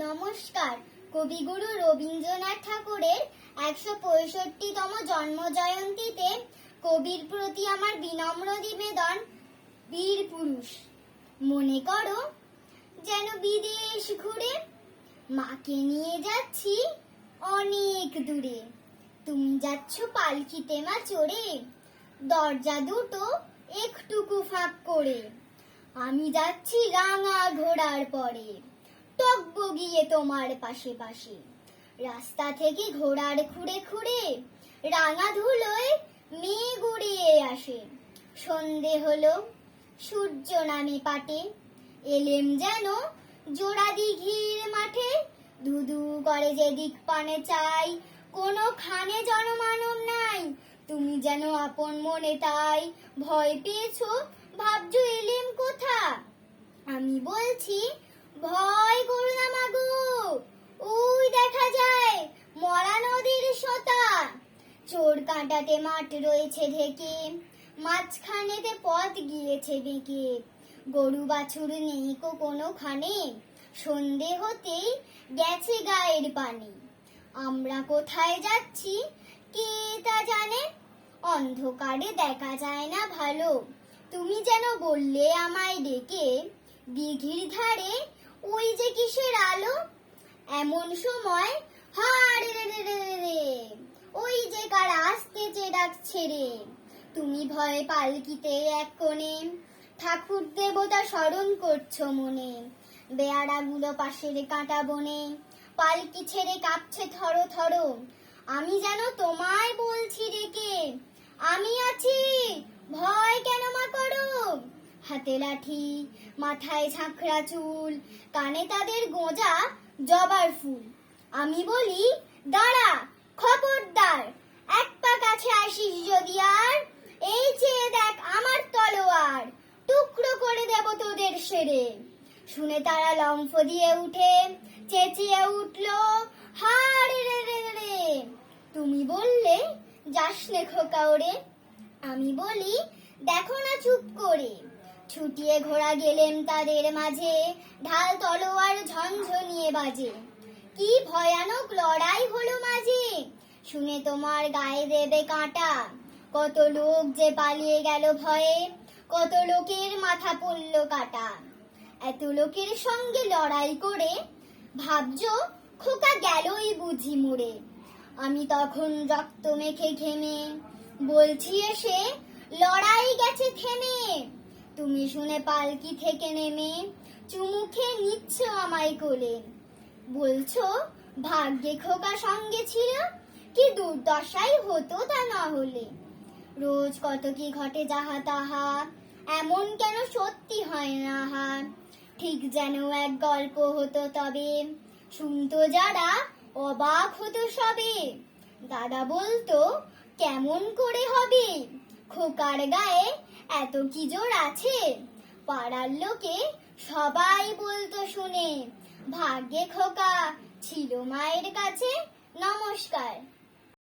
নমস্কার। কবিগুরু রবীন্দ্রনাথ ঠাকুরের ১৬৫তম জন্ম জয়ন্তীতে কবির প্রতি আমার বিনম্র নিবেদন। বীর পুরুষ, মনে করো যেন বিদেশ ঘুরে মাকে নিয়ে যাচ্ছি অনেক দূরে। তুমি যাচ্ছ পালকিতে মা চড়ে, দরজা দুটো একটুকু ফাঁক করে। আমি যাচ্ছি রাঙা ঘোড়ার পরে, টগবগিয়ে তোমার পাশে পাশে। রাস্তা থেকে ঘোড়ার খুঁড়ে খুঁড়ে রাঙা ধুলোয় মেঘ উড়িয়ে আসে। সন্ধে হলো, সূর্য নামে পাটে, এলেম যেন জোড়া দিঘির মাঠে। ধুধু করে যেদিক পানে চাই, কোনো খানে জনমানব নাই। তুমি যেন আপন মনে তাই ভয় পেয়েছো, ভাবছো এলেম কোথা। আমি বলছি ভয় করো না মাগো, ওই দেখা যায় মরা নদীর সোতা। চোর কাঁটাতে মাঠ রয়েছে ঢেকে, মাঝখানেতে পথ গিয়েছে বেঁকে। গরু বাছুর নেই কোনোখানে, সন্ধে হতেই গেছে গায়ের পানি। আমরা কোথায় যাচ্ছি কে তা জানে, অন্ধকারে দেখা যায় না ভালো। তুমি যেন বললে আমায় ডেকে, দিঘির ধারে ওই যে কিসের আলো। এমন সময় হাড়ে রে, ওই যে কার আসতেছে ডাকছে রে। তুমি ভয়ে পালকিতে এক কোণে, ঠাকুর দেবতা স্মরণ করছো মনে। বেয়ারাগুলো পাশের কাঁটা বনে, পালকি ছেড়ে কাঁপছে থরো থরো। আমি যেন তোমায় বলছি ডেকে, আমি আছি, ভয় কেন মা করো। হাতে লাঠি, মাথায় ঝাঁকড়া চুল, কানে তাদের গোঁজা জবার ফুল। আমি বলি দাঁড়া, খবরদার, এক পা কাছে আসিস যদি আর, এই চেয়ে দেখ আমার তলোয়ার, টুকরো করে দেব তোদের সেরে। শুনে তারা লম্ফ দিয়ে উঠে চেঁচিয়ে উঠলো, হাড়ে রে। তুমি বললে যাস নে খোকা ওরে। আমি বলি দেখো না চুপ করে। ছুটিয়ে ঘোড়া গেলেম তাদের মাঝে, ঢাল তলোয়ার ঝনঝনিয়ে বাজে। কি ভয়ানক লড়াই হলো মাঝে, শুনে তোমার গায়ে দেবে কাঁটা। কত লোক যে পালিয়ে গেল ভয়ে, কত লোকের মাথা পড়লো কাটা। এত লোকের সঙ্গে লড়াই করে ভাবছো খোকা গেলই বুঝি মরে। আমি তখন রক্ত মেখে ঘেমে বলছি এসে, লড়াই গেছে থেমে। তুমি শুনে পালকি থেকে নেমে চুমু খেয়ে নিচ্ছ আমায় কোলে। বলছো ভাগ্যে খোকা সঙ্গে ছিল, কি দুর্দশাই হতো তা না হলে। রোজ কত কি ঘটে যাহা তাহা, এমন কেন সত্যি হয় না হা। ঠিক যেন এক গল্প হতো তবে, শুনতো যারা অবাক হতো সবে। দাদা বলতো কেমন করে হবে, খোকার গায়ে এত কি জোর আছে। পাড়ার লোকে সবাই বলতো শুনে, ভাগ্যে খোকা ছিল মায়ের কাছে। নমস্কার।